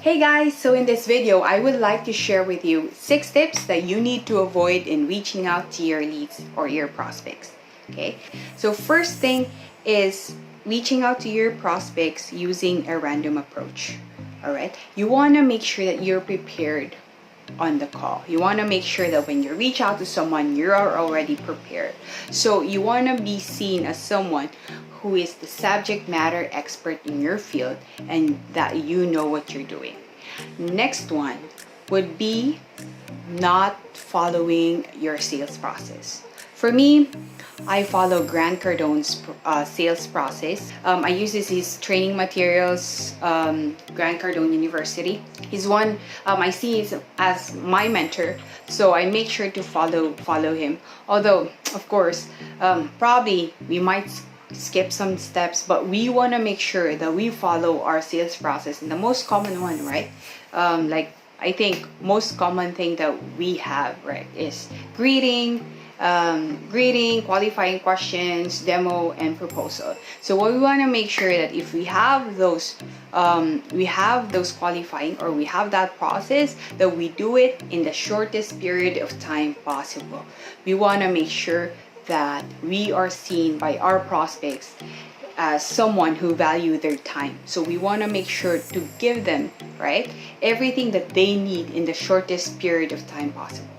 Hey guys, so in this video, I would like to share with you 6 tips that you need to avoid in reaching out to your leads or your prospects. Okay, so first thing is reaching out to your prospects using a random approach. All right, you want to make sure that you're prepared on the call. You want to make sure that when you reach out to someone, you are already prepared. So you want to be seen as someone who is the subject matter expert in your field and that you know what you're doing. Next one would be not following your sales process. For me, I follow Grant Cardone's sales process. I use his training materials, Grant Cardone University. He's one I see as my mentor, so I make sure to follow him. Although, of course, probably we might skip some steps, but we want to make sure that we follow our sales process. And the most common one, right? Like I think most common thing that we have, right, is greeting, qualifying questions, demo, and proposal. So what we want to make sure that if we have those qualifying, or we have that process, that we do it in the shortest period of time possible. We want to make sure that we are seen by our prospects as someone who value their time. So we want to make sure to give them, right, everything that they need in the shortest period of time possible.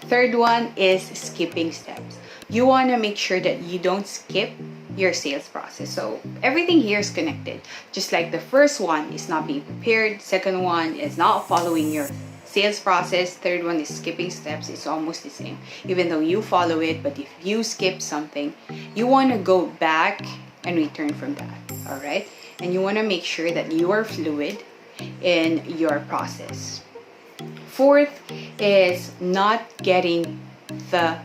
Third one is skipping steps. You want to make sure that you don't skip your sales process. So everything here is connected. Just like the first one is not being prepared, second one is not following your sales process, third one is skipping steps. It's almost the same, even though you follow it. But if you skip something, you want to go back and return from that. All right, and you want to make sure that you are fluid in your process. Fourth is not getting the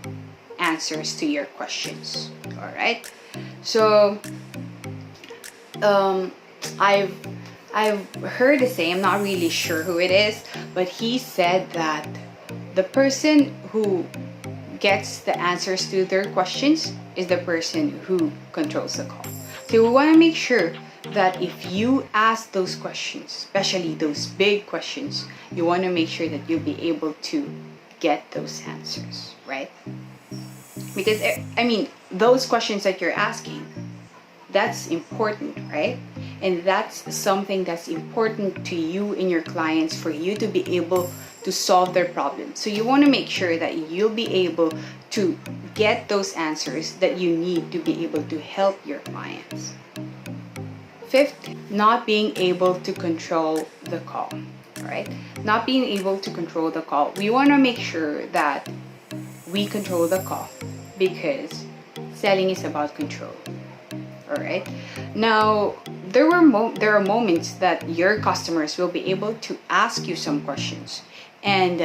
answers to your questions. All right, so I've heard the same, I'm not really sure who it is, but he said that the person who gets the answers to their questions is the person who controls the call. So we want to make sure that if you ask those questions, especially those big questions, you want to make sure that you'll be able to get those answers, right? Because I mean, those questions that you're asking, that's important, right? And that's something that's important to you and your clients, for you to be able to solve their problems. So you want to make sure that you'll be able to get those answers that you need to be able to help your clients. Fifth, not being able to control the call, right? Not being able to control the call. We want to make sure that we control the call, because selling is about control. All right. Now, there are moments that your customers will be able to ask you some questions, and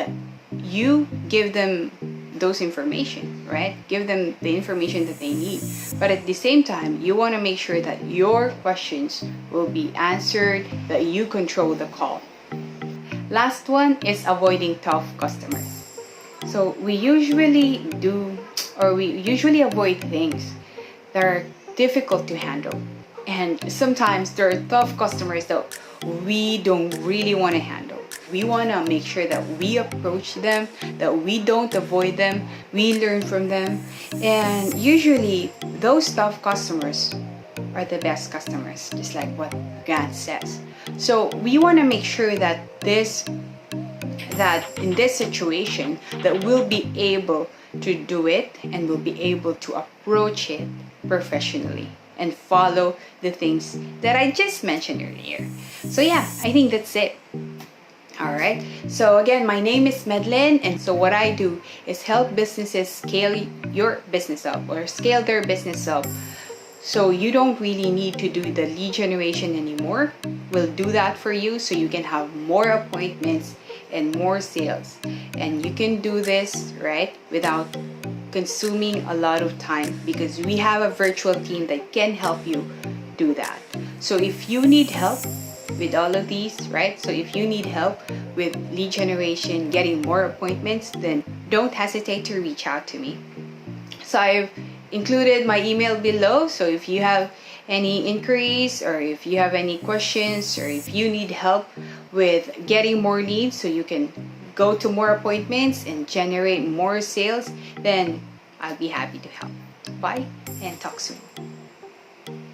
you give them those information, right? Give them the information that they need. But at the same time, you want to make sure that your questions will be answered, that you control the call. Last one is avoiding tough customers. So we usually avoid things that are difficult to handle, and sometimes there are tough customers that we don't really want to handle. We want to make sure that we approach them, that we don't avoid them, we learn from them. And usually those tough customers are the best customers, just like what Grant says. So we want to make sure that in this situation, that we'll be able to do it, and we'll be able to approach it professionally and follow the things that I just mentioned earlier. So yeah, I think that's it. All right. So again, my name is Medlin, and so what I do is help businesses scale your business up, or scale their business up. So you don't really need to do the lead generation anymore. We'll do that for you, so you can have more appointments and more sales. And you can do this, right, without consuming a lot of time, because we have a virtual team that can help you do that. So if you need help with all of these, right, so if you need help with lead generation, getting more appointments, then don't hesitate to reach out to me. So I've included my email below, so if you have any inquiries, or if you have any questions, or if you need help with getting more leads so you can go to more appointments and generate more sales, then I'll be happy to help. Bye and talk soon.